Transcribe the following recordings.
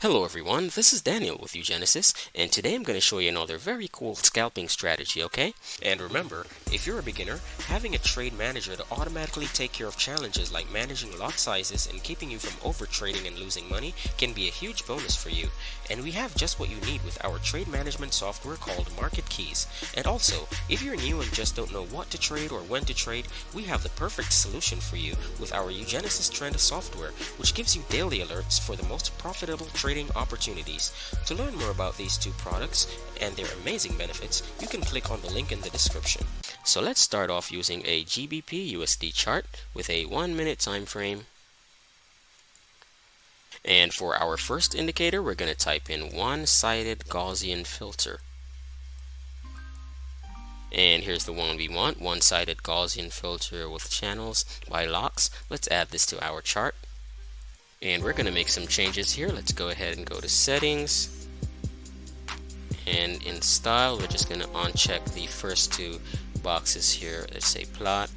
Hello everyone, this is Daniel with uGenesys, and today I'm going to show you another very cool scalping strategy, okay? And remember, if you're a beginner, having a trade manager to automatically take care of challenges like managing lot sizes and keeping you from overtrading and losing money can be a huge bonus for you. And we have just what you need with our trade management software called Market Keys. And also, if you're new and just don't know what to trade or when to trade, we have the perfect solution for you with our uGenesys Trend software, which gives you daily alerts for the most profitable trading opportunities. To learn more about these two products and their amazing benefits, you can click on the link in the description. So let's start off using a GBP USD chart with a 1-minute time frame. And for our first indicator, we're going to type in one-sided Gaussian filter. And here's the one we want, one-sided Gaussian filter with channels by locks. Let's add this to our chart. And we're going to make some changes here. Let's go ahead and go to settings. And in style, we're just going to uncheck the first two boxes here. Let's say plot.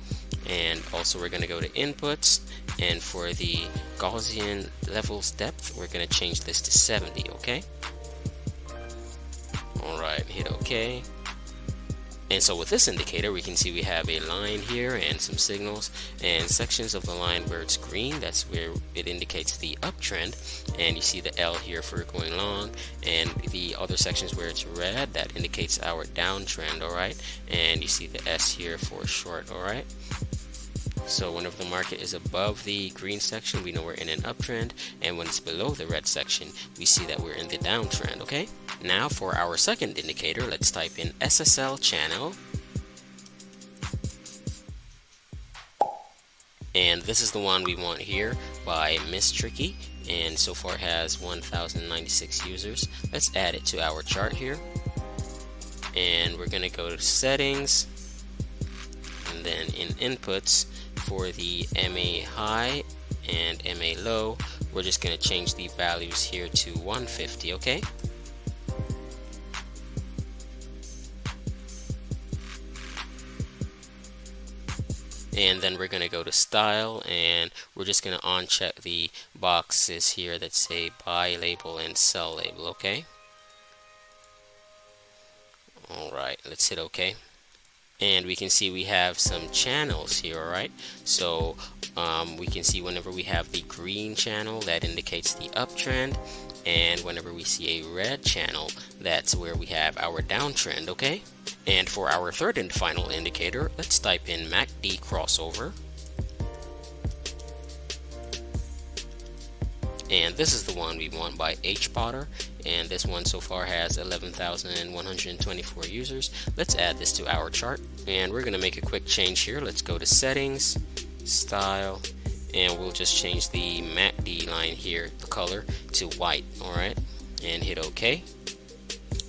And also we're going to go to inputs. And for the Gaussian levels depth, we're going to change this to 70, okay? Alright, hit OK. And so with this indicator, we can see we have a line here and some signals and sections of the line where it's green. That's where it indicates the uptrend. And you see the L here for going long, and the other sections where it's red, that indicates our downtrend, alright? And you see the S here for short, alright? So whenever the market is above the green section, we know we're in an uptrend, and when it's below the red section, we see that we're in the downtrend, okay? Now for our second indicator, let's type in SSL channel. And this is the one we want here by Miss Tricky, and so far has 1096 users. Let's add it to our chart here. And we're going to go to settings, and then in inputs, for the MA high and MA low, we're just going to change the values here to 150, okay? And then we're going to go to style, and we're just going to uncheck the boxes here that say buy label and sell label, okay? Alright, let's hit OK. And we can see we have some channels here, alright? So we can see whenever we have the green channel, that indicates the uptrend, and whenever we see a red channel, that's where we have our downtrend, okay? And for our third and final indicator, let's type in MACD crossover. And this is the one we want by H Potter, and this one so far has 11,124 users. Let's add this to our chart, and we're going to make a quick change here. Let's go to settings, style, and we'll just change the MACD line here, the color, to white, alright, and hit OK.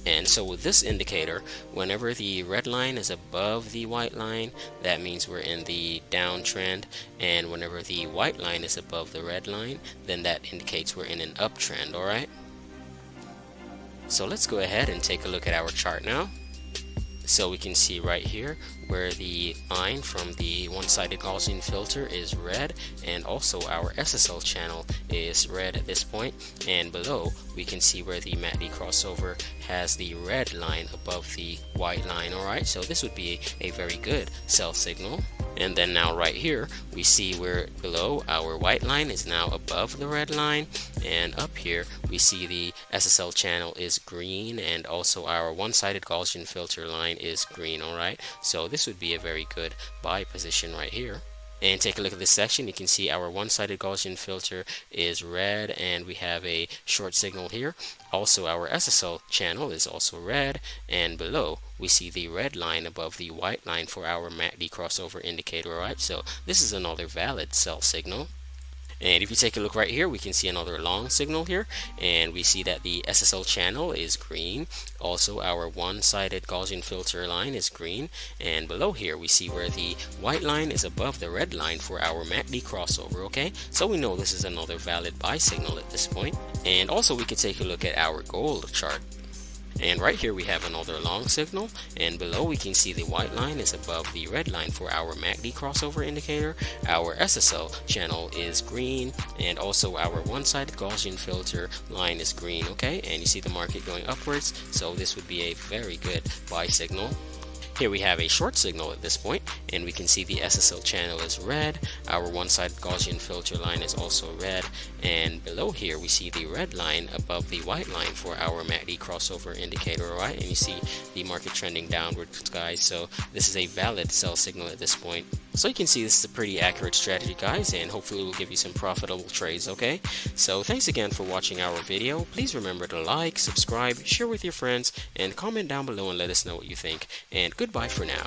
And so with this indicator, whenever the red line is above the white line, that means we're in the downtrend, and whenever the white line is above the red line, then that indicates we're in an uptrend, alright? So let's go ahead and take a look at our chart now. So we can see right here where the line from the one-sided Gaussian filter is red, and also our SSL channel is red at this point, and below we can see where the MACD crossover has the red line above the white line, alright? So this would be a very good sell signal. And then now right here we see where below our white line is now above the red line, and up here we see the SSL channel is green, and also our one-sided Gaussian filter line is green, alright? So this would be a very good buy position right here. And take a look at this section. You can see our one-sided Gaussian filter is red, and we have a short signal here. Also our SSL channel is also red, and below we see the red line above the white line for our MACD crossover indicator, alright? So this is another valid sell signal. And if you take a look right here, we can see another long signal here, and we see that the SSL channel is green. Also our one-sided Gaussian filter line is green, and below here we see where the white line is above the red line for our MACD crossover, okay? So we know this is another valid buy signal at this point. And also we can take a look at our gold chart. And right here we have another long signal, and below we can see the white line is above the red line for our MACD crossover indicator. Our SSL channel is green, and also our one-side Gaussian filter line is green. Okay, and you see the market going upwards, so this would be a very good buy signal. Here we have a short signal at this point, and we can see the SSL channel is red, our one-side Gaussian filter line is also red, and below here we see the red line above the white line for our MACD crossover indicator, right? And you see the market trending downwards, guys, so this is a valid sell signal at this point. So you can see this is a pretty accurate strategy, guys, and hopefully it will give you some profitable trades, okay? So thanks again for watching our video. Please remember to like, subscribe, share with your friends, and comment down below and let us know what you think. And goodbye for now.